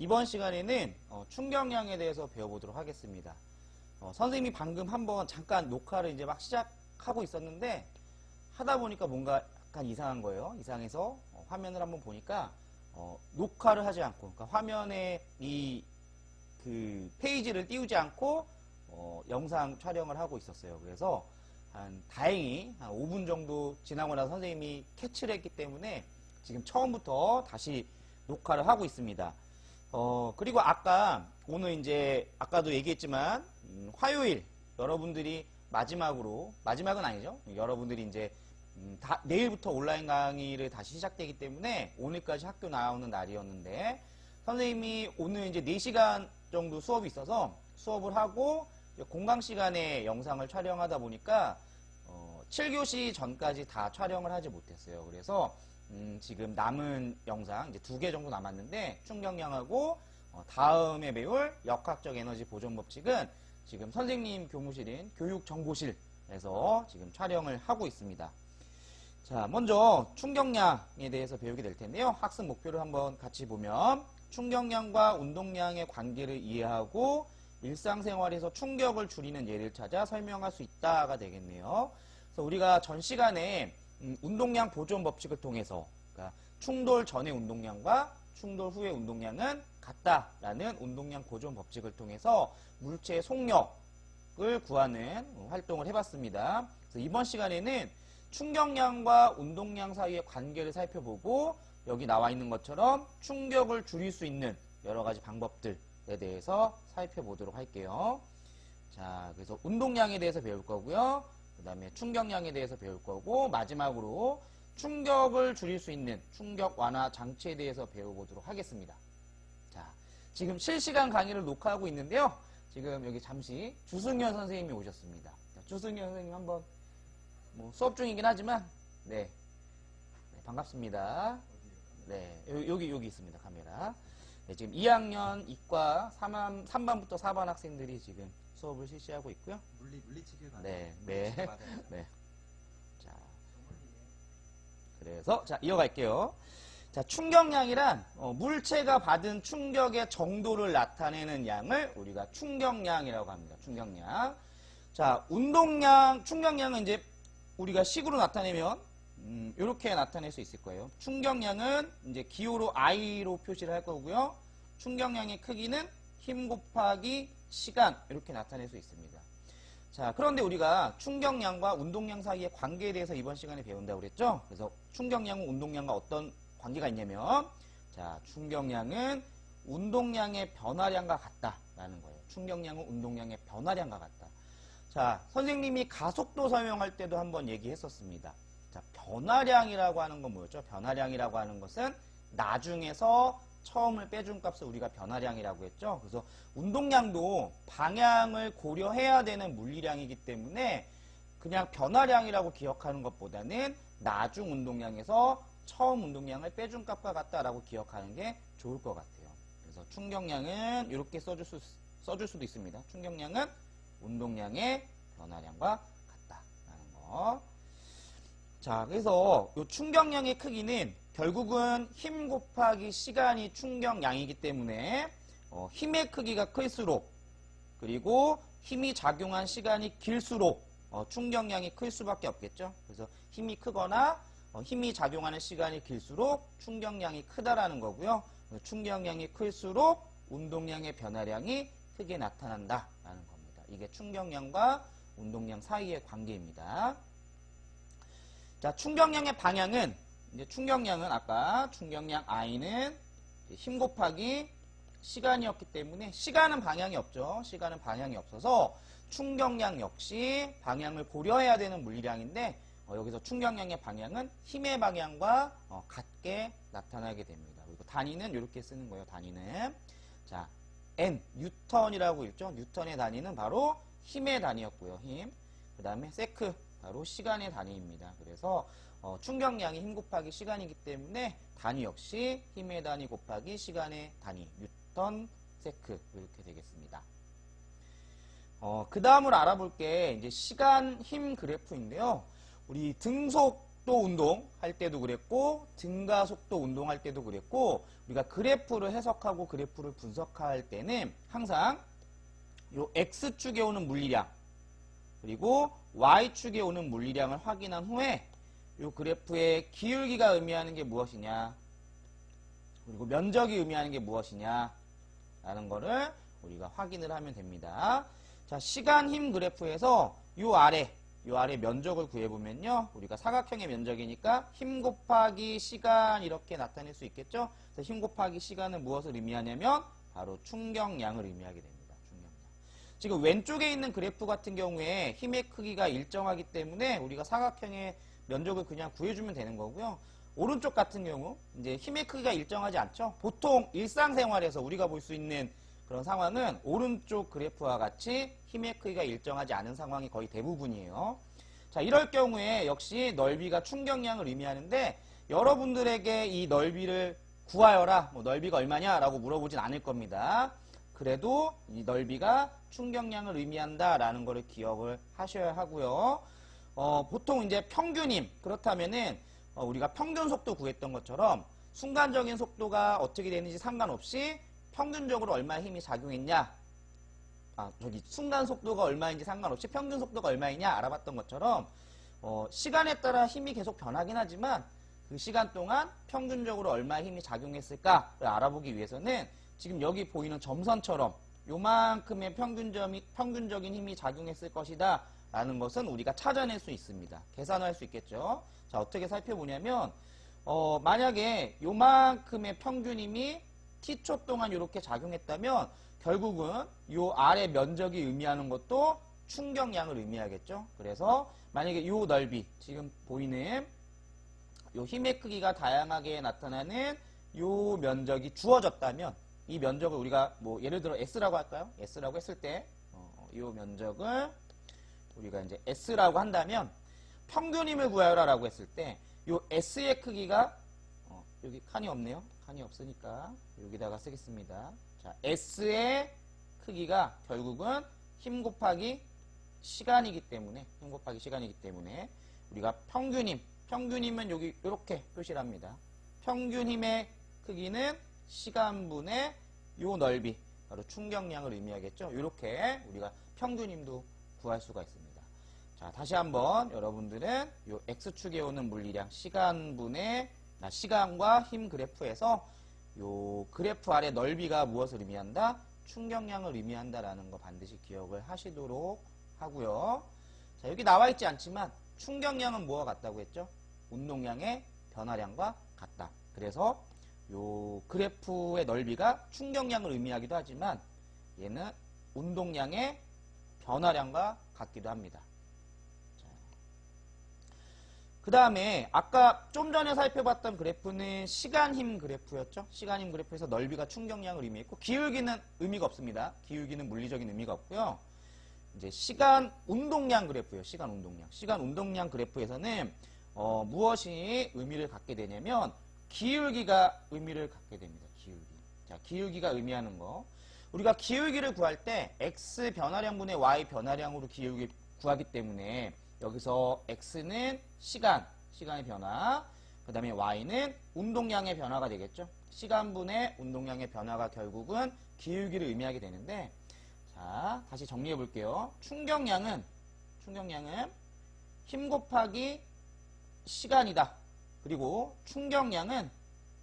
이번 시간에는 충격량에 대해서 배워보도록 하겠습니다. 선생님이 방금 한번 잠깐 녹화를 이제 막 시작하고 있었는데 하다 보니까 뭔가 약간 이상한 거예요. 이상해서 화면을 한번 보니까 녹화를 하지 않고, 그러니까 화면에 그 페이지를 띄우지 않고 영상 촬영을 하고 있었어요. 그래서 다행히 한 5분 정도 지나고 나서 선생님이 캐치를 했기 때문에 지금 처음부터 다시 녹화를 하고 있습니다. 그리고 오늘 이제 아까도 얘기했지만 화요일 여러분들이 마지막은 아니죠. 여러분들이 이제 내일부터 온라인 강의를 다시 시작되기 때문에 오늘까지 학교 나오는 날이었는데, 선생님이 오늘 이제 4시간 정도 수업이 있어서 수업을 하고 공강 시간에 영상을 촬영하다 보니까 7교시 전까지 다 촬영을 하지 못했어요. 그래서 지금 남은 영상 이제 2개 정도 남았는데, 충격량하고 다음에 배울 역학적 에너지 보존 법칙은 지금 선생님 교무실인 교육정보실에서 지금 촬영을 하고 있습니다. 자, 먼저 충격량에 대해서 배우게 될 텐데요. 학습 목표를 한번 같이 보면, 충격량과 운동량의 관계를 이해하고 일상생활에서 충격을 줄이는 예를 찾아 설명할 수 있다가 되겠네요. 그래서 우리가 전 시간에 운동량 보존 법칙을 통해서, 그러니까 충돌 전의 운동량과 충돌 후의 운동량은 같다라는 운동량 보존 법칙을 통해서 물체의 속력을 구하는 활동을 해봤습니다. 그래서 이번 시간에는 충격량과 운동량 사이의 관계를 살펴보고, 여기 나와 있는 것처럼 충격을 줄일 수 있는 여러 가지 방법들에 대해서 살펴보도록 할게요. 자, 그래서 운동량에 대해서 배울 거고요. 그 다음에 충격량에 대해서 배울 거고, 마지막으로 충격을 줄일 수 있는 충격 완화 장치에 대해서 배워보도록 하겠습니다. 자, 지금 실시간 강의를 녹화하고 있는데요. 지금 여기 잠시 주승현 선생님이 오셨습니다. 자, 주승현 선생님 한번 수업 중이긴 하지만 네, 반갑습니다. 네, 여기 있습니다. 카메라. 네, 지금 2학년 이과 3반부터 4반 학생들이 지금 수업을 실시하고 있고요. 물리치기를 받아요. 네. 네. 자, 그래서 이어갈게요. 자, 충격량이란 물체가 받은 충격의 정도를 나타내는 양을 우리가 충격량이라고 합니다. 충격량. 자, 충격량은 이제 우리가 식으로 나타내면 이렇게 나타낼 수 있을 거예요. 충격량은 이제 기호로 I로 표시를 할 거고요. 충격량의 크기는 힘 곱하기 시간, 이렇게 나타낼 수 있습니다. 자, 그런데 우리가 충격량과 운동량 사이의 관계에 대해서 이번 시간에 배운다고 그랬죠? 그래서 충격량은 운동량과 어떤 관계가 있냐면, 자, 충격량은 운동량의 변화량과 같다라는 거예요. 충격량은 운동량의 변화량과 같다. 자, 선생님이 가속도 설명할 때도 한번 얘기했었습니다. 자, 변화량이라고 하는 건 뭐였죠? 변화량이라고 하는 것은 나중에서 처음을 빼준 값을 우리가 변화량이라고 했죠. 그래서 운동량도 방향을 고려해야 되는 물리량이기 때문에 그냥 변화량이라고 기억하는 것보다는 나중 운동량에서 처음 운동량을 빼준 값과 같다라고 기억하는 게 좋을 것 같아요. 그래서 충격량은 이렇게 써줄 수도 있습니다. 충격량은 운동량의 변화량과 같다라는 거. 자, 그래서 이 충격량의 크기는 결국은 힘 곱하기 시간이 충격량이기 때문에 힘의 크기가 클수록, 그리고 힘이 작용한 시간이 길수록 충격량이 클 수밖에 없겠죠. 그래서 힘이 크거나 힘이 작용하는 시간이 길수록 충격량이 크다라는 거고요. 충격량이 클수록 운동량의 변화량이 크게 나타난다라는 겁니다. 이게 충격량과 운동량 사이의 관계입니다. 자, 충격량의 방향은, 이제 충격량은 아까 충격량 I는 힘 곱하기 시간이었기 때문에, 시간은 방향이 없죠. 시간은 방향이 없어서 충격량 역시 방향을 고려해야 되는 물리량인데, 여기서 충격량의 방향은 힘의 방향과 같게 나타나게 됩니다. 그리고 단위는 이렇게 쓰는 거예요. 단위는. 자, N, 뉴턴이라고 읽죠. 뉴턴의 단위는 바로 힘의 단위였고요. 힘. 그 다음에 세크, 바로 시간의 단위입니다. 그래서 충격량이 힘 곱하기 시간이기 때문에 단위 역시 힘의 단위 곱하기 시간의 단위, 뉴턴, 세크, 이렇게 되겠습니다. 그 다음으로 알아볼 게 이제 시간 힘 그래프인데요. 우리 등속 속도 운동 할 때도 그랬고 증가 속도 운동 할 때도 그랬고 우리가 그래프를 해석하고 그래프를 분석할 때는 항상 요 X축에 오는 물리량 그리고 Y축에 오는 물리량을 확인한 후에 요 그래프의 기울기가 의미하는 게 무엇이냐 그리고 면적이 의미하는 게 무엇이냐 라는 거를 우리가 확인을 하면 됩니다. 자, 시간 힘 그래프에서 요 아래 면적을 구해보면요. 우리가 사각형의 면적이니까 힘 곱하기 시간 이렇게 나타낼 수 있겠죠. 그래서 힘 곱하기 시간은 무엇을 의미하냐면 바로 충격량을 의미하게 됩니다. 충격량. 지금 왼쪽에 있는 그래프 같은 경우에 힘의 크기가 일정하기 때문에 우리가 사각형의 면적을 그냥 구해주면 되는 거고요. 오른쪽 같은 경우 이제 힘의 크기가 일정하지 않죠. 보통 일상생활에서 우리가 볼 수 있는 그런 상황은 오른쪽 그래프와 같이 힘의 크기가 일정하지 않은 상황이 거의 대부분이에요. 자, 이럴 경우에 역시 넓이가 충격량을 의미하는데 여러분들에게 이 넓이를 구하여라. 뭐 넓이가 얼마냐라고 물어보진 않을 겁니다. 그래도 이 넓이가 충격량을 의미한다라는 것을 기억을 하셔야 하고요. 보통 이제 평균임 그렇다면은 우리가 평균 속도 구했던 것처럼 순간적인 속도가 어떻게 되는지 상관없이 평균적으로 얼마의 힘이 작용했냐 순간 속도가 얼마인지 상관없이 평균 속도가 얼마이냐 알아봤던 것처럼 시간에 따라 힘이 계속 변하긴 하지만 그 시간 동안 평균적으로 얼마의 힘이 작용했을까를 알아보기 위해서는 지금 여기 보이는 점선처럼 요만큼의 평균적인 힘이 작용했을 것이다 라는 것은 우리가 찾아낼 수 있습니다. 계산할 수 있겠죠. 자, 어떻게 살펴보냐면 만약에 요만큼의 평균 힘이 t초 동안 이렇게 작용했다면 결국은 요 아래 면적이 의미하는 것도 충격량을 의미하겠죠. 그래서 만약에 요 넓이 지금 보이는 요 힘의 크기가 다양하게 나타나는 요 면적이 주어졌다면 이 면적을 우리가 뭐 예를 들어 S라고 할까요? S라고 했을 때 요 면적을 우리가 이제 S라고 한다면 평균 힘을 구하여라 라고 했을 때 요 S의 크기가 여기 칸이 없네요. 칸이 없으니까 여기다가 쓰겠습니다. 자, S의 크기가 결국은 힘 곱하기 시간이기 때문에 우리가 평균힘은 여기 이렇게 표시를 합니다. 평균 힘의 크기는 시간분의 요 넓이 바로 충격량을 의미하겠죠. 이렇게 우리가 평균 힘도 구할 수가 있습니다. 자, 다시 한번 여러분들은 요 X축에 오는 물리량 시간과 힘 그래프에서 요 그래프 아래 넓이가 무엇을 의미한다? 충격량을 의미한다라는 거 반드시 기억을 하시도록 하고요. 자, 여기 나와 있지 않지만 충격량은 뭐와 같다고 했죠? 운동량의 변화량과 같다. 그래서 요 그래프의 넓이가 충격량을 의미하기도 하지만 얘는 운동량의 변화량과 같기도 합니다. 그 다음에 아까 좀 전에 살펴봤던 그래프는 시간힘 그래프였죠. 시간힘 그래프에서 넓이가 충격량을 의미했고 기울기는 의미가 없습니다. 기울기는 물리적인 의미가 없고요. 이제 시간 운동량 그래프예요. 시간 운동량 그래프에서는 무엇이 의미를 갖게 되냐면 기울기가 의미를 갖게 됩니다. 기울기. 자, 기울기가 의미하는 거. 우리가 기울기를 구할 때 x 변화량분의 y 변화량으로 기울기 구하기 때문에 여기서 x는 시간의 변화, 그 다음에 y는 운동량의 변화가 되겠죠. 시간분의 운동량의 변화가 결국은 기울기를 의미하게 되는데, 자, 다시 정리해 볼게요. 충격량은 힘 곱하기 시간이다. 그리고 충격량은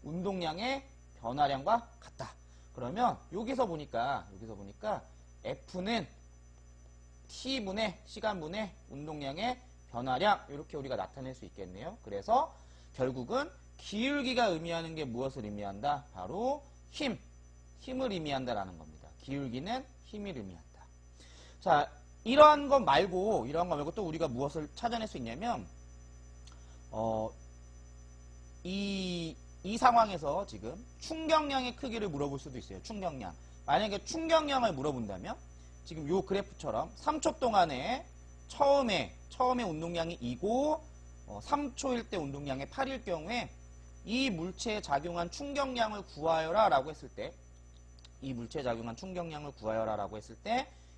운동량의 변화량과 같다. 그러면 여기서 보니까 F는 T분의 시간분의 운동량의 변화량 이렇게 우리가 나타낼 수 있겠네요. 그래서 결국은 기울기가 의미하는 게 무엇을 의미한다? 바로 힘을 의미한다라는 겁니다. 기울기는 힘을 의미한다. 자, 이러한 것 말고 또 우리가 무엇을 찾아낼 수 있냐면 이 상황에서 지금 충격량의 크기를 물어볼 수도 있어요. 충격량. 만약에 충격량을 물어본다면 지금 요 그래프처럼 3초 동안에 처음에 운동량이 2고 3초일 때 운동량이 8일 경우에 이 물체에 작용한 충격량을 구하여라 라고 했을 때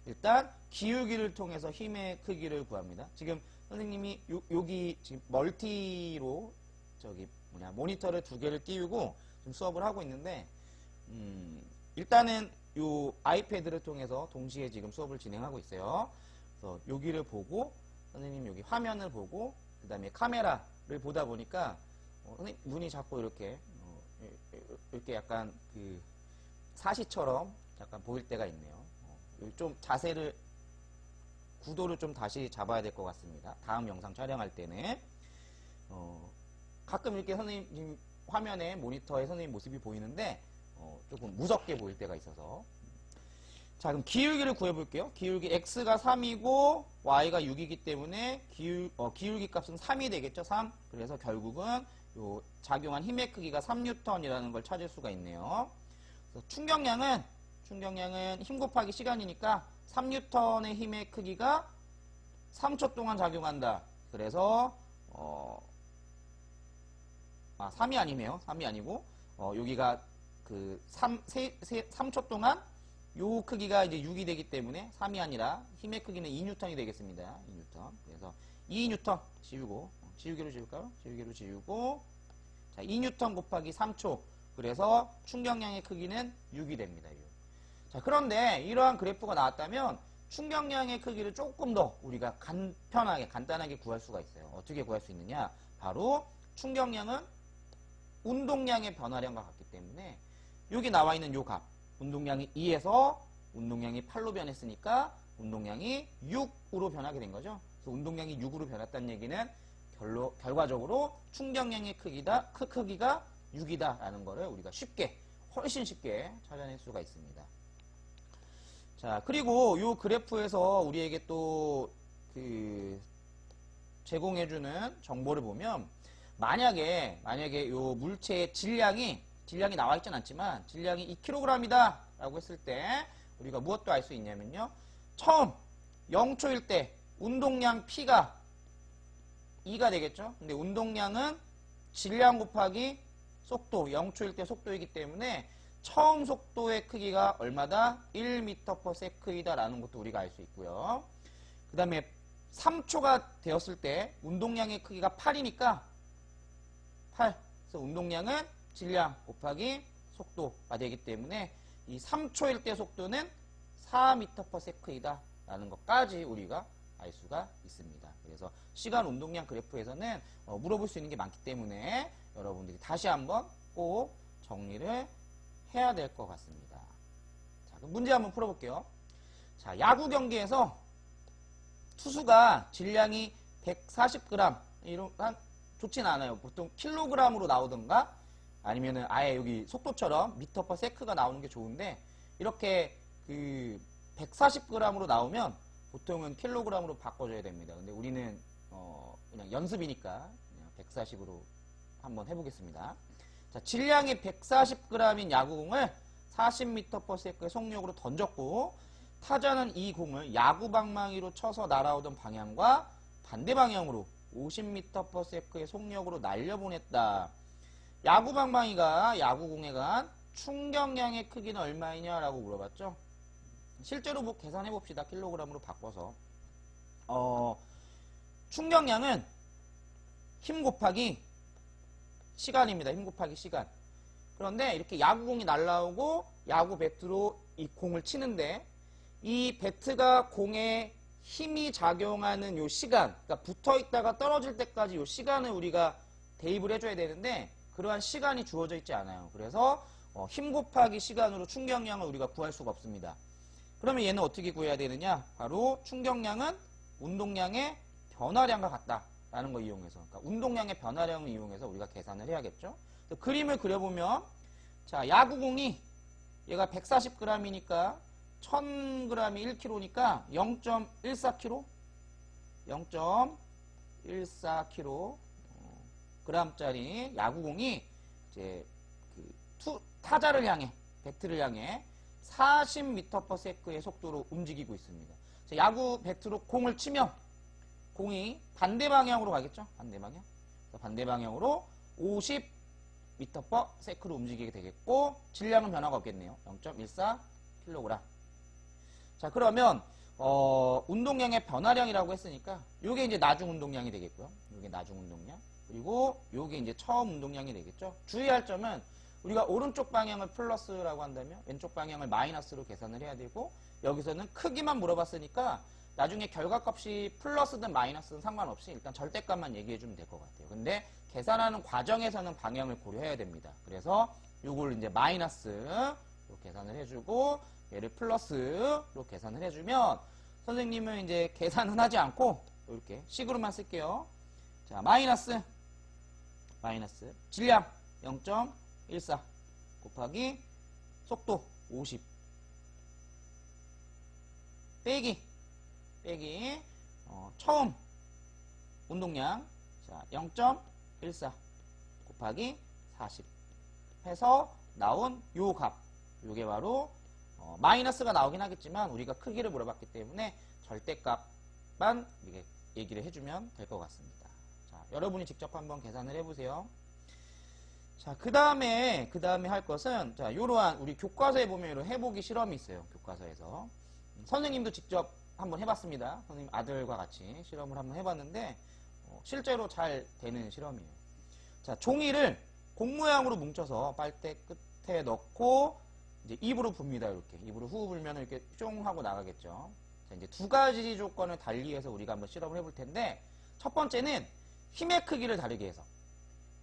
일단 기울기를 통해서 힘의 크기를 구합니다. 지금 선생님이 여기 지금 멀티로 모니터를 2개를 띄우고 좀 수업을 하고 있는데 일단은 요 아이패드를 통해서 동시에 지금 수업을 진행하고 있어요. 그래서 여기를 보고 선생님 여기 화면을 보고 그 다음에 카메라를 보다 보니까 선생님 눈이 자꾸 이렇게 약간 그 사시처럼 약간 보일 때가 있네요. 좀 자세를 구도를 좀 다시 잡아야 될 것 같습니다. 다음 영상 촬영할 때는 가끔 이렇게 선생님 화면에 모니터에 선생님 모습이 보이는데 조금 무섭게 보일 때가 있어서 자 그럼 기울기를 구해볼게요. 기울기 x가 3이고 y가 6이기 때문에 기울기 값은 3이 되겠죠. 3. 그래서 결국은 요 작용한 힘의 크기가 3N이라는 걸 찾을 수가 있네요. 그래서 충격량은 힘 곱하기 시간이니까 3N의 힘의 크기가 3초 동안 작용한다. 그래서 3이 아니네요. 3이 아니고 여기가 그 3초 동안 요 크기가 이제 6이 되기 때문에 3이 아니라 힘의 크기는 2N이 되겠습니다. 2N. 그래서 2N 지우고 지우개로 지울까요? 지우개로 지우고 자 2N 곱하기 3초. 그래서 충격량의 크기는 6이 됩니다. 6. 자 그런데 이러한 그래프가 나왔다면 충격량의 크기를 조금 더 우리가 간단하게 구할 수가 있어요. 어떻게 구할 수 있느냐? 바로 충격량은 운동량의 변화량과 같기 때문에 여기 나와 있는 요 값 운동량이 2에서 운동량이 8로 변했으니까 운동량이 6으로 변하게 된 거죠. 그래서 운동량이 6으로 변했다는 얘기는 결과적으로 충격량의 크기가 6이다 라는 거를 우리가 훨씬 쉽게 찾아낼 수가 있습니다. 자 그리고 요 그래프에서 우리에게 또 제공해주는 정보를 보면 만약에 요 물체의 질량이 나와 있진 않지만 질량이 2kg이다 라고 했을 때 우리가 무엇도 알 수 있냐면요. 처음 0초일 때 운동량 P가 2가 되겠죠. 근데 운동량은 질량 곱하기 속도 0초일 때 속도이기 때문에 처음 속도의 크기가 얼마다? 1m/s이다 라는 것도 우리가 알 수 있고요. 그 다음에 3초가 되었을 때 운동량의 크기가 8이니까 8. 그래서 운동량은 질량 곱하기 속도가 되기 때문에 이 3초일 때 속도는 4m/s이다 라는 것까지 우리가 알 수가 있습니다. 그래서 시간 운동량 그래프에서는 물어볼 수 있는 게 많기 때문에 여러분들이 다시 한번 꼭 정리를 해야 될 것 같습니다. 자, 그럼 문제 한번 풀어볼게요. 자, 야구 경기에서 투수가 질량이 140g 좋진 않아요. 보통 킬로그램으로 나오던가 아니면은 아예 여기 속도처럼 미터/세크가 나오는 게 좋은데 이렇게 140g으로 나오면 보통은 킬로그램으로 바꿔줘야 됩니다. 근데 우리는 그냥 연습이니까 그냥 140으로 한번 해보겠습니다. 자, 질량이 140g인 야구공을 40m/s의 속력으로 던졌고 타자는 이 공을 야구방망이로 쳐서 날아오던 방향과 반대 방향으로 50m/s의 속력으로 날려보냈다. 야구방망이가 야구공에 간 충격량의 크기는 얼마이냐라고 물어봤죠. 실제로 뭐 계산해봅시다. 킬로그램으로 바꿔서 충격량은 힘 곱하기 시간입니다. 힘 곱하기 시간. 그런데 이렇게 야구공이 날라오고 야구 배트로 이 공을 치는데 이 배트가 공에 힘이 작용하는 요 시간, 그러니까 붙어 있다가 떨어질 때까지 요 시간을 우리가 대입을 해줘야 되는데 그러한 시간이 주어져 있지 않아요. 그래서 힘 곱하기 시간으로 충격량을 우리가 구할 수가 없습니다. 그러면 얘는 어떻게 구해야 되느냐? 바로 충격량은 운동량의 변화량과 같다라는 거 이용해서, 그러니까 운동량의 변화량을 이용해서 우리가 계산을 해야겠죠. 그림을 그려보면, 자, 야구공이 얘가 140g이니까 1000g이 1kg니까 0.14kg, 0.14kg g짜리 야구공이 이제 타자를 향해, 배트를 향해 40m/s의 속도로 움직이고 있습니다. 자, 야구 배트로 공을 치면 공이 반대 방향으로 가겠죠? 반대 방향. 반대 방향으로 50m/s로 움직이게 되겠고 질량은 변화가 없겠네요. 0.14kg. 자, 그러면 운동량의 변화량이라고 했으니까 요게 이제 나중 운동량이 되겠고요. 요게 나중 운동량. 그리고 요게 이제 처음 운동량이 되겠죠. 주의할 점은 우리가 오른쪽 방향을 플러스라고 한다면 왼쪽 방향을 마이너스로 계산을 해야 되고, 여기서는 크기만 물어봤으니까 나중에 결과값이 플러스든 마이너스든 상관없이 일단 절대값만 얘기해 주면 될 것 같아요. 근데 계산하는 과정에서는 방향을 고려해야 됩니다. 그래서 요걸 이제 마이너스로 계산을 해주고 얘를 플러스로 계산을 해주면 선생님은 이제 계산은 하지 않고 이렇게 식으로만 쓸게요. 자, 마이너스 질량 0.14 곱하기 속도 50 빼기 처음 운동량, 자, 0.14 곱하기 40 해서 나온 요 값, 요게 바로 마이너스가 나오긴 하겠지만 우리가 크기를 물어봤기 때문에 절대값만 이렇게 얘기를 해주면 될 것 같습니다. 자, 여러분이 직접 한번 계산을 해보세요. 자, 그 다음에 할 것은, 자, 요러한 우리 교과서에 보면 이런 해보기 실험이 있어요. 교과서에서. 선생님도 직접 한번 해봤습니다. 선생님 아들과 같이 실험을 한번 해봤는데, 실제로 잘 되는 실험이에요. 자, 종이를 공 모양으로 뭉쳐서 빨대 끝에 넣고, 이제 입으로 붑니다. 이렇게. 입으로 후 불면 이렇게 쫑 하고 나가겠죠. 자, 이제 두 가지 조건을 달리해서 우리가 한번 실험을 해볼 텐데, 첫 번째는 힘의 크기를 다르게 해서.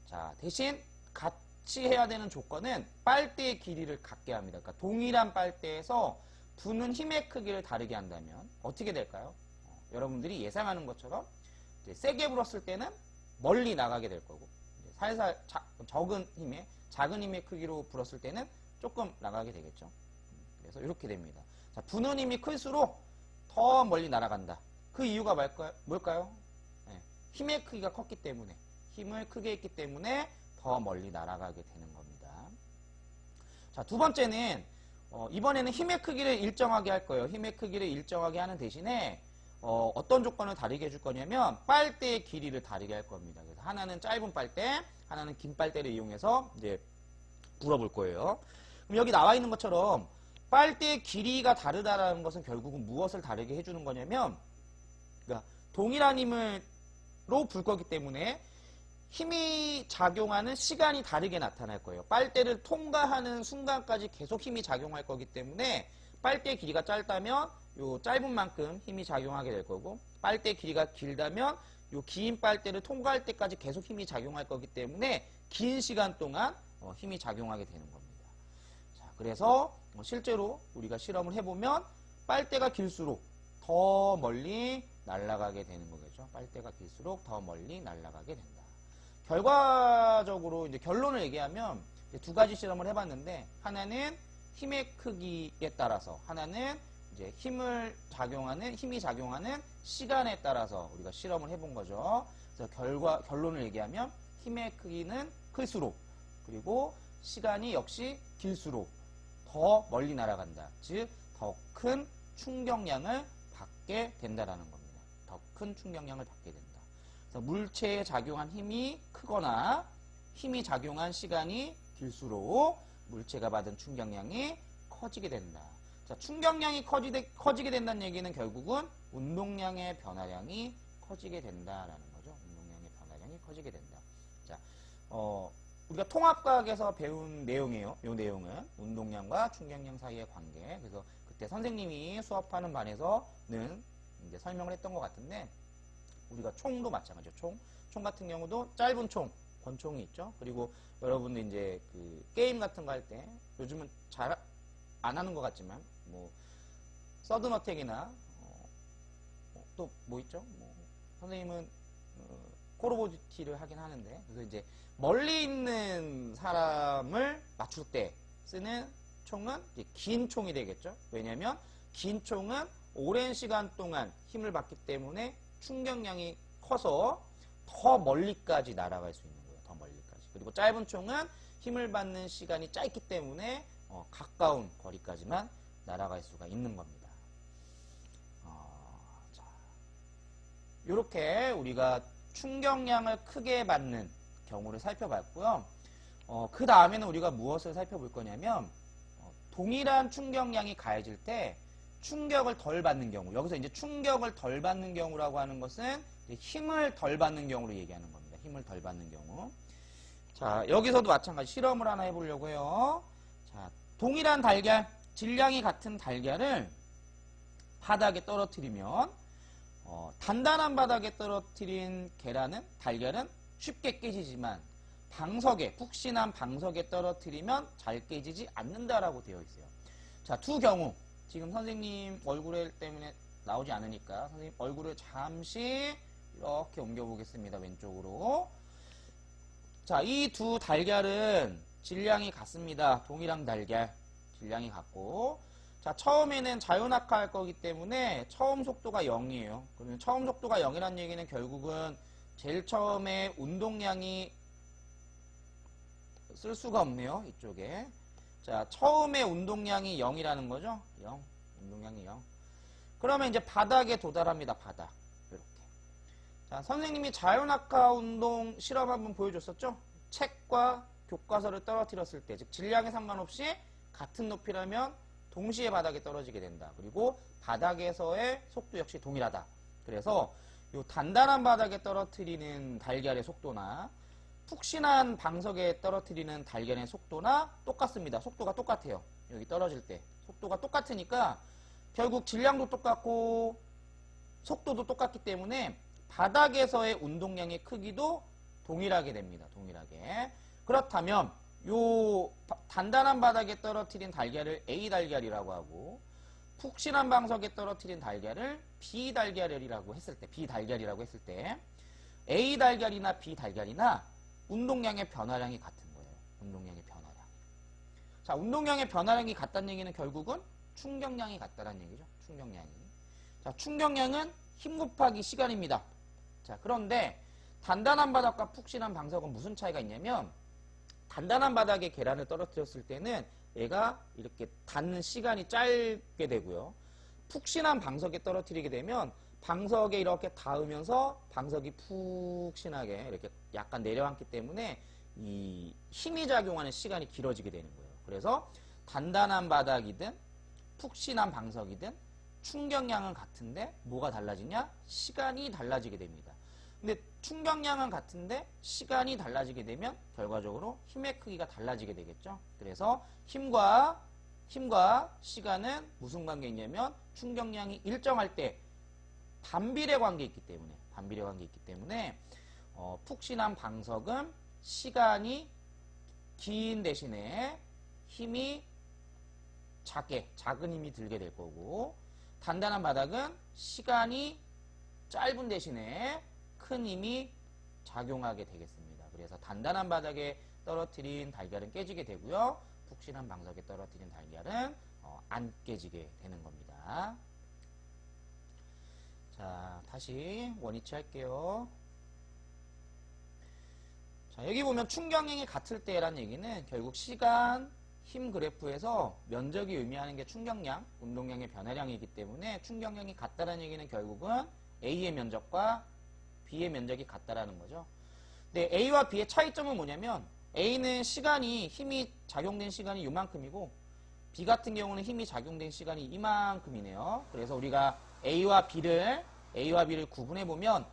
자, 대신 같이 해야 되는 조건은 빨대의 길이를 같게 합니다. 그러니까 동일한 빨대에서 부는 힘의 크기를 다르게 한다면 어떻게 될까요? 여러분들이 예상하는 것처럼 이제 세게 불었을 때는 멀리 나가게 될 거고, 이제 살살 작은 힘의 크기로 불었을 때는 조금 나가게 되겠죠. 그래서 이렇게 됩니다. 자, 부는 힘이 클수록 더 멀리 날아간다. 그 이유가 뭘까요? 네, 힘의 크기가 컸기 때문에, 힘을 크게 했기 때문에 더 멀리 날아가게 되는 겁니다. 자, 두 번째는 이번에는 힘의 크기를 일정하게 할 거예요. 힘의 크기를 일정하게 하는 대신에 어떤 조건을 다르게 해줄 거냐면 빨대의 길이를 다르게 할 겁니다. 그래서 하나는 짧은 빨대, 하나는 긴 빨대를 이용해서 이제 불어볼 거예요. 그럼 여기 나와 있는 것처럼 빨대의 길이가 다르다라는 것은 결국은 무엇을 다르게 해주는 거냐면, 그러니까 동일한 힘으로 불 거기 때문에 힘이 작용하는 시간이 다르게 나타날 거예요. 빨대를 통과하는 순간까지 계속 힘이 작용할 거기 때문에 빨대 길이가 짧다면 요 짧은 만큼 힘이 작용하게 될 거고, 빨대 길이가 길다면 요 긴 빨대를 통과할 때까지 계속 힘이 작용할 거기 때문에 긴 시간 동안 힘이 작용하게 되는 겁니다. 자, 그래서 실제로 우리가 실험을 해보면 빨대가 길수록 더 멀리 날아가게 되는 거겠죠. 빨대가 길수록 더 멀리 날아가게 된다. 결과적으로 이제 결론을 얘기하면 두 가지 실험을 해봤는데, 하나는 힘의 크기에 따라서, 하나는 이제 힘이 작용하는 시간에 따라서 우리가 실험을 해본 거죠. 그래서 결론을 얘기하면 힘의 크기는 클수록, 그리고 시간이 역시 길수록 더 멀리 날아간다. 즉, 더 큰 충격량을 받게 된다라는 겁니다. 더 큰 충격량을 받게 된다. 그래서 물체에 작용한 힘이 크거나 힘이 작용한 시간이 길수록 물체가 받은 충격량이 커지게 된다. 자, 충격량이 커지게 된다는 얘기는 결국은 운동량의 변화량이 커지게 된다라는 거죠. 운동량의 변화량이 커지게 된다. 자, 우리가 통합과학에서 배운 내용이에요. 이 내용은 운동량과 충격량 사이의 관계. 그래서 그때 선생님이 수업하는 반에서는 이제 설명을 했던 것 같은데, 우리가 총도 마찬가지죠. 총 같은 경우도 짧은 총, 권총이 있죠. 그리고 여러분들 이제 그 게임 같은 거 할 때 요즘은 잘 안 하는 것 같지만 뭐 서든 어택이나 또 뭐 있죠? 선생님은 콜 오브 듀티를 하긴 하는데, 그래서 이제 멀리 있는 사람을 맞출 때 쓰는 총은 이제 긴 총이 되겠죠. 왜냐하면 긴 총은 오랜 시간 동안 힘을 받기 때문에 충격량이 커서 더 멀리까지 날아갈 수 있는 거예요. 더 멀리까지. 그리고 짧은 총은 힘을 받는 시간이 짧기 때문에 가까운 거리까지만 날아갈 수가 있는 겁니다. 자, 이렇게 우리가 충격량을 크게 받는 경우를 살펴봤고요. 그 다음에는 우리가 무엇을 살펴볼 거냐면, 동일한 충격량이 가해질 때 충격을 덜 받는 경우. 여기서 이제 충격을 덜 받는 경우라고 하는 것은 힘을 덜 받는 경우로 얘기하는 겁니다. 힘을 덜 받는 경우. 자, 여기서도 마찬가지 실험을 하나 해보려고 해요. 자, 동일한 달걀, 질량이 같은 달걀을 바닥에 떨어뜨리면 단단한 바닥에 떨어뜨린 달걀은 쉽게 깨지지만 푹신한 방석에 떨어뜨리면 잘 깨지지 않는다라고 되어 있어요. 자, 두 경우. 지금 선생님 얼굴 때문에 나오지 않으니까 선생님 얼굴을 잠시 이렇게 옮겨보겠습니다. 왼쪽으로. 자, 이 두 달걀은 질량이 같습니다. 동일한 달걀. 질량이 같고. 자, 처음에는 자유낙하할 거기 때문에 처음 속도가 0이에요. 그러면 처음 속도가 0이라는 얘기는 결국은 제일 처음에 운동량이 쓸 수가 없네요. 이쪽에. 자, 처음에 운동량이 0이라는 거죠. 0. 운동량이 0. 그러면 이제 바닥에 도달합니다. 바닥. 이렇게. 자, 선생님이 자유낙하 운동 실험 한번 보여줬었죠? 책과 교과서를 떨어뜨렸을 때, 즉 질량에 상관없이 같은 높이라면 동시에 바닥에 떨어지게 된다. 그리고 바닥에서의 속도 역시 동일하다. 그래서 이 단단한 바닥에 떨어뜨리는 달걀의 속도나 푹신한 방석에 떨어뜨리는 달걀의 속도나 똑같습니다. 속도가 똑같아요. 여기 떨어질 때. 속도가 똑같으니까 결국 질량도 똑같고 속도도 똑같기 때문에 바닥에서의 운동량의 크기도 동일하게 됩니다. 동일하게. 그렇다면 요 단단한 바닥에 떨어뜨린 달걀을 A 달걀이라고 하고 푹신한 방석에 떨어뜨린 달걀을 B 달걀이라고 했을 때 A 달걀이나 B 달걀이나 운동량의 변화량이 같은 거예요. 운동량의 변화량. 자, 운동량의 변화량이 같다는 얘기는 결국은 충격량이 같다는 얘기죠. 충격량이. 자, 충격량은 힘 곱하기 시간입니다. 자, 그런데 단단한 바닥과 푹신한 방석은 무슨 차이가 있냐면 단단한 바닥에 계란을 떨어뜨렸을 때는 얘가 이렇게 닿는 시간이 짧게 되고요. 푹신한 방석에 떨어뜨리게 되면 방석에 이렇게 닿으면서 방석이 푹신하게 이렇게 약간 내려앉기 때문에 이 힘이 작용하는 시간이 길어지게 되는 거예요. 그래서 단단한 바닥이든 푹신한 방석이든 충격량은 같은데 뭐가 달라지냐? 시간이 달라지게 됩니다. 근데 충격량은 같은데 시간이 달라지게 되면 결과적으로 힘의 크기가 달라지게 되겠죠. 그래서 힘과 시간은 무슨 관계가 있냐면 충격량이 일정할 때 반비례 관계가 있기 때문에 푹신한 방석은 시간이 긴 대신에 힘이 작은 힘이 들게 될 거고 단단한 바닥은 시간이 짧은 대신에 큰 힘이 작용하게 되겠습니다. 그래서 단단한 바닥에 떨어뜨린 달걀은 깨지게 되고요. 푹신한 방석에 떨어뜨린 달걀은 안 깨지게 되는 겁니다. 자, 다시 원위치 할게요. 자, 여기 보면 충격량이 같을 때라는 얘기는 결국 시간, 힘 그래프에서 면적이 의미하는 게 충격량, 운동량의 변화량이기 때문에 충격량이 같다는 얘기는 결국은 A의 면적과 B의 면적이 같다라는 거죠. 근데 A와 B의 차이점은 뭐냐면 A는 힘이 작용된 시간이 이만큼이고 B 같은 경우는 힘이 작용된 시간이 이만큼이네요. 그래서 우리가 A와 B를 구분해보면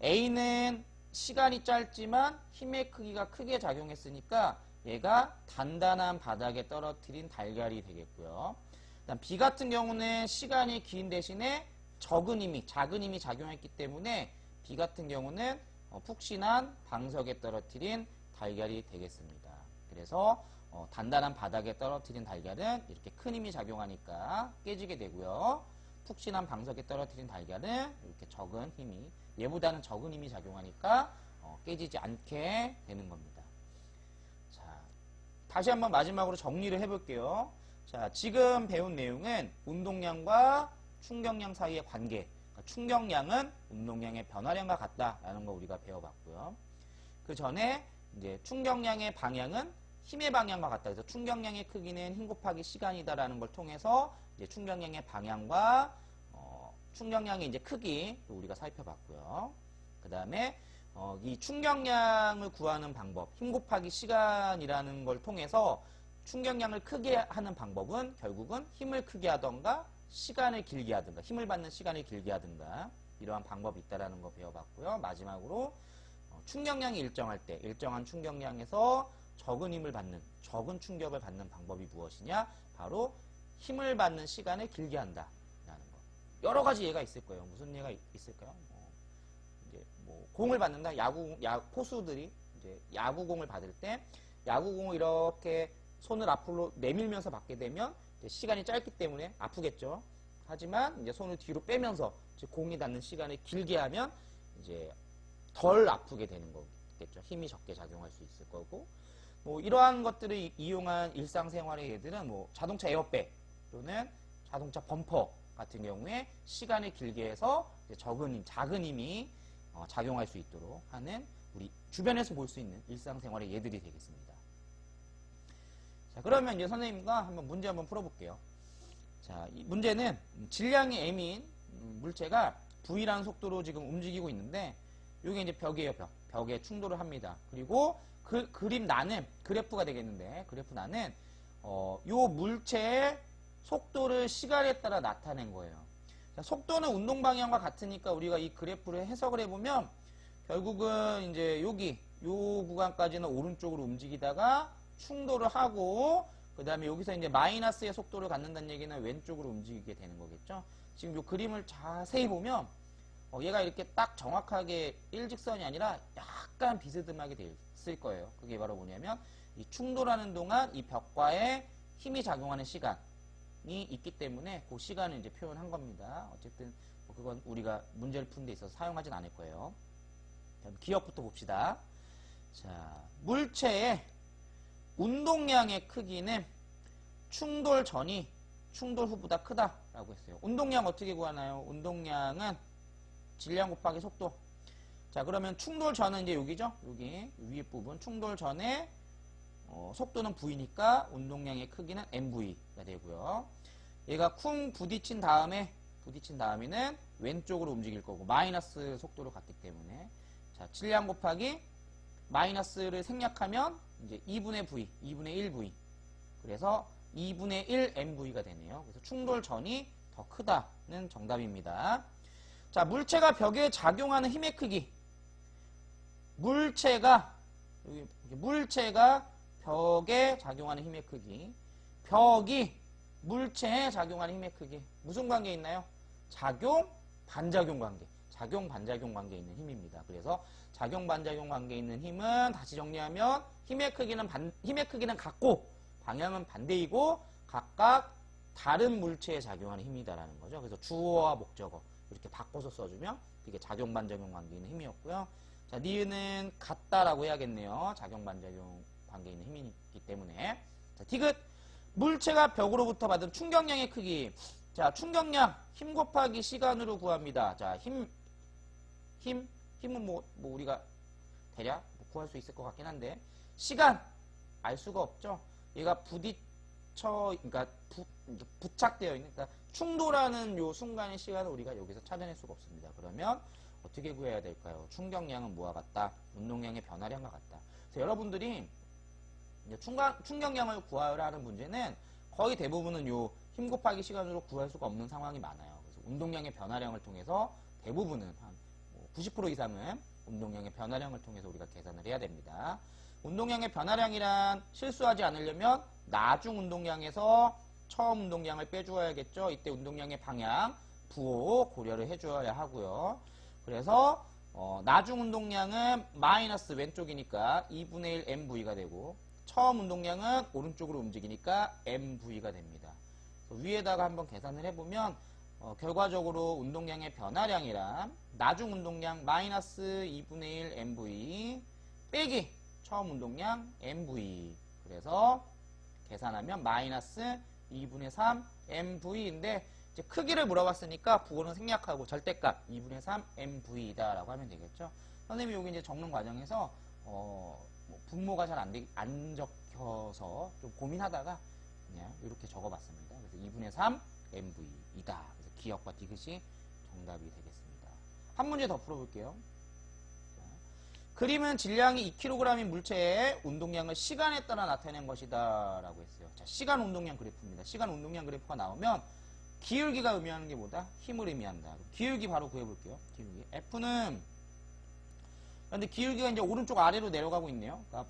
A는 시간이 짧지만 힘의 크기가 크게 작용했으니까 얘가 단단한 바닥에 떨어뜨린 달걀이 되겠고요. 그다음 B 같은 경우는 시간이 긴 대신에 작은 힘이 작용했기 때문에 B 같은 경우는 푹신한 방석에 떨어뜨린 달걀이 되겠습니다. 그래서 단단한 바닥에 떨어뜨린 달걀은 이렇게 큰 힘이 작용하니까 깨지게 되고요. 푹신한 방석에 떨어뜨린 달걀은 이렇게 얘보다는 적은 힘이 작용하니까 깨지지 않게 되는 겁니다. 자, 다시 한번 마지막으로 정리를 해볼게요. 자, 지금 배운 내용은 운동량과 충격량 사이의 관계. 그러니까 충격량은 운동량의 변화량과 같다라는 거 우리가 배워봤고요. 그 전에 이제 충격량의 방향은 힘의 방향과 같다. 그래서 충격량의 크기는 힘 곱하기 시간이다라는 걸 통해서 이제 충격량의 방향과 충격량의 이제 크기 우리가 살펴봤고요. 그 다음에 이 충격량을 구하는 방법, 힘 곱하기 시간이라는 걸 통해서 충격량을 크게 하는 방법은 결국은 힘을 크게 하던가 시간을 길게 하든가 힘을 받는 시간을 길게 하든가 이러한 방법이 있다라는 거 배워봤고요. 마지막으로 충격량이 일정할 때 일정한 충격량에서 적은 힘을 받는 적은 충격을 받는 방법이 무엇이냐? 바로 힘을 받는 시간을 길게 한다라는 거. 여러 가지 예가 있을 거예요. 무슨 예가 있을까요? 이제 뭐 공을 받는다. 포수들이 이제 야구공을 받을 때 야구공을 이렇게 손을 앞으로 내밀면서 받게 되면 이제 시간이 짧기 때문에 아프겠죠. 하지만 이제 손을 뒤로 빼면서 공이 닿는 시간을 길게 하면 이제 덜 아프게 되는 거겠죠. 힘이 적게 작용할 수 있을 거고. 뭐 이러한 것들을 이용한 일상생활의 예들은 뭐 자동차 에어백 또는 자동차 범퍼 같은 경우에 시간을 길게 해서 이제 작은 힘이 작용할 수 있도록 하는 우리 주변에서 볼 수 있는 일상생활의 예들이 되겠습니다. 자, 그러면 이제 선생님과 문제 한번 풀어볼게요. 자, 이 문제는 질량이 m인 물체가 v라는 속도로 지금 움직이고 있는데, 이게 이제 벽이에요, 벽. 벽에 충돌을 합니다. 그리고 그림 나는 그래프가 되겠는데, 그래프 나는 요 물체의 속도를 시간에 따라 나타낸 거예요. 자, 속도는 운동 방향과 같으니까 우리가 이 그래프를 해석을 해보면 결국은 이제 요 구간까지는 오른쪽으로 움직이다가 충돌을 하고, 그 다음에 여기서 이제 마이너스의 속도를 갖는다는 얘기는 왼쪽으로 움직이게 되는 거겠죠. 지금 요 그림을 자세히 보면 얘가 이렇게 딱 정확하게 일직선이 아니라 약간 비스듬하게 돼 있을 거예요. 그게 바로 뭐냐면 이 충돌하는 동안 이 벽과의 힘이 작용하는 시간이 있기 때문에 그 시간을 이제 표현한 겁니다. 어쨌든 그건 우리가 문제를 푸는 데 있어서 사용하진 않을 거예요. 그럼 기억부터 봅시다. 자, 물체의 운동량의 크기는 충돌 전이 충돌 후보다 크다라고 했어요. 운동량 어떻게 구하나요? 운동량은 질량 곱하기 속도. 자, 그러면 충돌 전은 이제 여기죠? 여기 위에 부분 충돌 전에 속도는 v니까 운동량의 크기는 mv가 되고요. 얘가 쿵 부딪힌 다음에는 왼쪽으로 움직일 거고 마이너스 속도로 갔기 때문에, 자, 질량 곱하기 마이너스를 생략하면 이제 2분의 v, 2분의 1v. 그래서 2분의 1 mv가 되네요. 그래서 충돌 전이 더 크다는 정답입니다. 자, 물체가 벽에 작용하는 힘의 크기. 물체가 벽에 작용하는 힘의 크기. 벽이 물체에 작용하는 힘의 크기. 무슨 관계에 있나요? 작용, 반작용 관계. 작용, 반작용 관계에 있는 힘입니다. 그래서 작용, 반작용 관계에 있는 힘은 다시 정리하면 힘의 크기는 같고 방향은 반대이고 각각 다른 물체에 작용하는 힘이다라는 거죠. 그래서 주어와 목적어 이렇게 바꿔서 써주면 이게 작용, 반작용 관계에 있는 힘이었고요. 자, 니은은 같다라고 해야겠네요. 작용, 반작용 관계에 있는 힘이기 때문에. 자, 디귿. 물체가 벽으로부터 받은 충격량의 크기. 자, 충격량 힘 곱하기 시간으로 구합니다. 자, 힘은 뭐 우리가 대략 구할 수 있을 것 같긴 한데, 시간 알 수가 없죠. 얘가 그러니까 부착되어 있는, 그러니까 충돌하는 요 순간의 시간을 우리가 여기서 찾아낼 수가 없습니다. 그러면 어떻게 구해야 될까요? 충격량은 뭐와 같다? 운동량의 변화량과 같다. 그래서 여러분들이 이제 충격량을 구하라는 문제는 거의 대부분은 요 힘 곱하기 시간으로 구할 수가 없는 상황이 많아요. 그래서 운동량의 변화량을 통해서 대부분은 한 90% 이상은 운동량의 변화량을 통해서 우리가 계산을 해야 됩니다. 운동량의 변화량이란 실수하지 않으려면 나중 운동량에서 처음 운동량을 빼주어야겠죠. 이때 운동량의 방향, 부호 고려를 해줘야 하고요. 그래서 나중 운동량은 마이너스 왼쪽이니까 2분의 1 mv가 되고, 처음 운동량은 오른쪽으로 움직이니까 mv가 됩니다. 위에다가 한번 계산을 해보면 결과적으로 운동량의 변화량이란 나중 운동량 마이너스 2분의 1 mv 빼기 처음 운동량 mv. 그래서 계산하면 마이너스 2분의 3 mv인데, 이제 크기를 물어봤으니까 부호는 생략하고 절대값 2분의 3 mv다 라고 하면 되겠죠. 선생님이 여기 이제 적는 과정에서 분모가 잘 안 적혀서 좀 고민하다가 그냥 이렇게 적어봤습니다. 그래서 2분의 3 mv이다. 그래서 기억과 디귿이 정답이 되겠습니다. 한 문제 더 풀어볼게요. 자, 그림은 질량이 2kg인 물체의 운동량을 시간에 따라 나타낸 것이다 라고 했어요. 자, 시간 운동량 그래프입니다. 시간 운동량 그래프가 나오면 기울기가 의미하는 게 뭐다? 힘을 의미한다. 기울기 바로 구해볼게요. 기울기. F는, 근데 기울기가 이제 오른쪽 아래로 내려가고 있네요. 그러니까,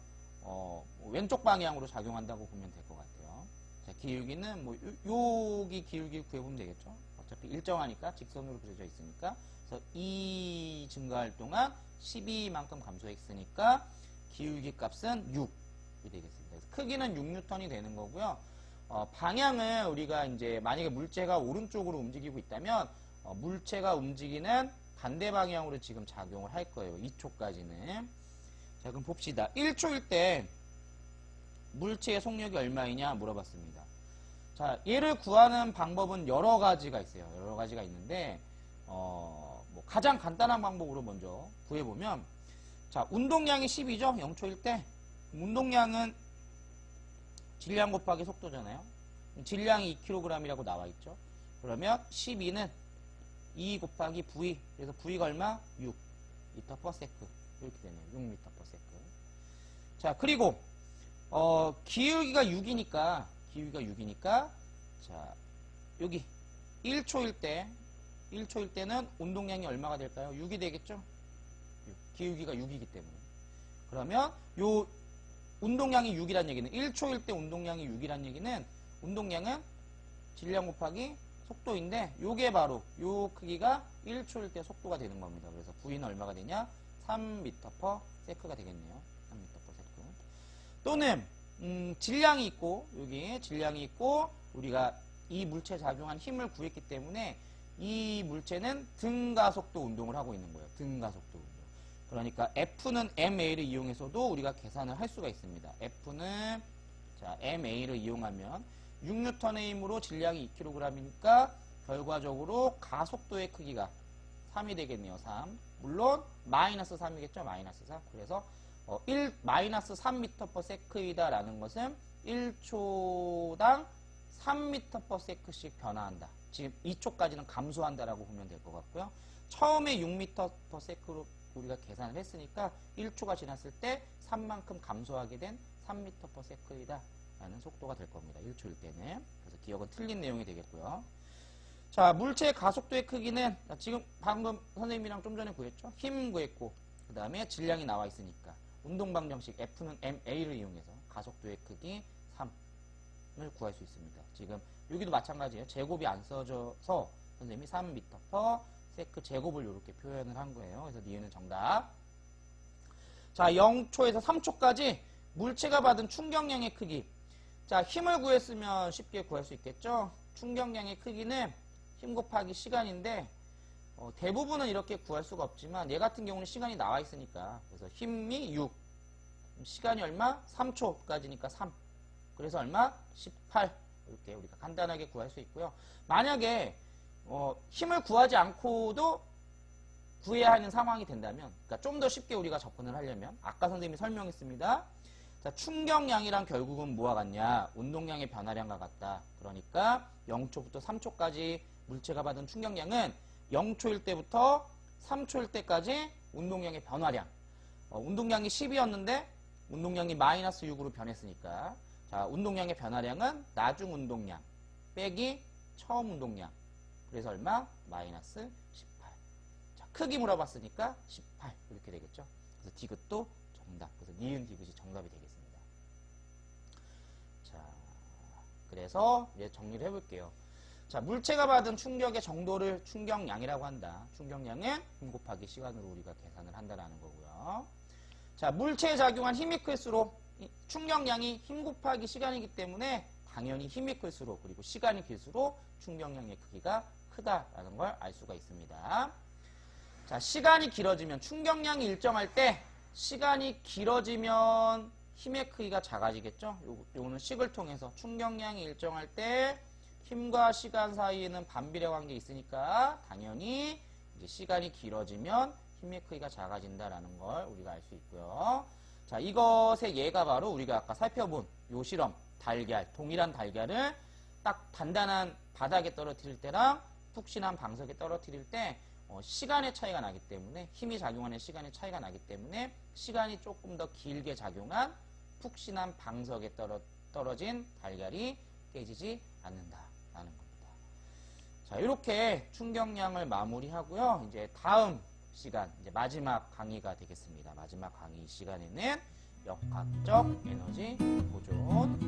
왼쪽 방향으로 작용한다고 보면 될 것 같아요. 자, 기울기는 뭐, 여기 기울기 구해보면 되겠죠. 어차피 일정하니까, 직선으로 그려져 있으니까. 그래서 E 증가할 동안 12만큼 감소했으니까, 기울기 값은 6이 되겠습니다. 그래서 크기는 6N이 되는 거고요. 방향을 우리가 이제 만약에 물체가 오른쪽으로 움직이고 있다면 물체가 움직이는 반대 방향으로 지금 작용을 할 거예요. 2초까지는. 자, 그럼 봅시다. 1초일 때 물체의 속력이 얼마이냐 물어봤습니다. 자, 얘를 구하는 방법은 여러 가지가 있어요. 여러 가지가 있는데 뭐 가장 간단한 방법으로 먼저 구해보면, 자, 운동량이 10이죠. 0초일 때. 운동량은 질량 곱하기 속도잖아요. 질량이 2kg이라고 나와 있죠. 그러면 12는 2 곱하기 V. 그래서 V가 얼마? 6 m/s. 이렇게 되네요. 6 m/s. 자, 그리고 기울기가 6이니까 자, 여기 1초일 때는 운동량이 얼마가 될까요? 6이 되겠죠? 6. 기울기가 6이기 때문에. 그러면 요 운동량이 6이란 얘기는 1초일 때 운동량이 6이란 얘기는 운동량은 질량 곱하기 속도인데 요게 바로 요 크기가 1초일 때 속도가 되는 겁니다. 그래서 V는 얼마가 되냐? 3m/s가 되겠네요. 3m/s. 또는 질량이 있고 여기 질량이 있고 우리가 이 물체 작용한 힘을 구했기 때문에 이 물체는 등가속도 운동을 하고 있는 거예요. 등가속도 운동. 그러니까 F는 MA를 이용해서도 우리가 계산을 할 수가 있습니다. F는 자, MA를 이용하면 6N의 힘으로 질량이 2kg이니까 결과적으로 가속도의 크기가 3이 되겠네요. 3. 물론 마이너스 3이겠죠. 마이너스 3. 그래서 마이너스 3m/s이다 라는 것은 1초당 3m/s씩 변화한다. 지금 2초까지는 감소한다라고 보면 될 것 같고요. 처음에 6m/s로 우리가 계산을 했으니까 1초가 지났을 때 3만큼 감소하게 된 3m/s이다 라는 속도가 될 겁니다. 1초일 때는. 그래서 기억은 틀린 내용이 되겠고요. 자, 물체의 가속도의 크기는 지금 방금 선생님이랑 좀 전에 구했죠. 힘 구했고 그 다음에 질량이 나와 있으니까 운동방정식 F는 MA를 이용해서 가속도의 크기 3을 구할 수 있습니다. 지금 여기도 마찬가지예요. 제곱이 안 써져서 선생님이 3m/s 제곱을 이렇게 표현을 한 거예요. 그래서 니은은 정답. 자, 0초에서 3초까지 물체가 받은 충격량의 크기. 자, 힘을 구했으면 쉽게 구할 수 있겠죠. 충격량의 크기는 힘 곱하기 시간인데 대부분은 이렇게 구할 수가 없지만 얘 같은 경우는 시간이 나와 있으니까 그래서 힘이 6, 시간이 얼마? 3초까지니까 3. 그래서 얼마? 18. 이렇게 우리가 간단하게 구할 수 있고요. 만약에 힘을 구하지 않고도 구해야 하는 상황이 된다면, 그러니까 좀 더 쉽게 우리가 접근을 하려면 아까 선생님이 설명했습니다. 자, 충격량이란 결국은 뭐와 같냐? 운동량의 변화량과 같다. 그러니까 0초부터 3초까지 물체가 받은 충격량은 0초일 때부터 3초일 때까지 운동량의 변화량. 운동량이 10이었는데 운동량이 마이너스 6으로 변했으니까 자, 운동량의 변화량은 나중 운동량 빼기 처음 운동량. 그래서 얼마? 마이너스 18. 자, 크기 물어봤으니까 18 이렇게 되겠죠. 그래서 디귿도 정답. 그래서 니은 디귿이 정답이 되겠습니다. 자, 그래서 이제 정리를 해볼게요. 자, 물체가 받은 충격의 정도를 충격량이라고 한다. 충격량은 힘 곱하기 시간으로 우리가 계산을 한다라는 거고요. 자, 물체에 작용한 힘이 클수록 충격량이 힘 곱하기 시간이기 때문에 당연히 힘이 클수록 그리고 시간이 길수록 충격량의 크기가 크다라는 걸 알 수가 있습니다. 자, 시간이 길어지면 충격량이 일정할 때 시간이 길어지면 힘의 크기가 작아지겠죠. 요거는 식을 통해서 충격량이 일정할 때 힘과 시간 사이에는 반비례 관계 있으니까 당연히 이제 시간이 길어지면 힘의 크기가 작아진다라는 걸 우리가 알 수 있고요. 자, 이것의 예가 바로 우리가 아까 살펴본 요 실험, 달걀, 동일한 달걀을 딱 단단한 바닥에 떨어뜨릴 때랑 푹신한 방석에 떨어뜨릴 때 시간의 차이가 나기 때문에 힘이 작용하는 시간의 차이가 나기 때문에 시간이 조금 더 길게 작용한 푹신한 방석에 떨어진 달걀이 깨지지 않는다라는 겁니다. 자, 이렇게 충격량을 마무리하고요. 이제 다음 시간, 이제 마지막 강의가 되겠습니다. 마지막 강의 시간에는 역학적 에너지 보존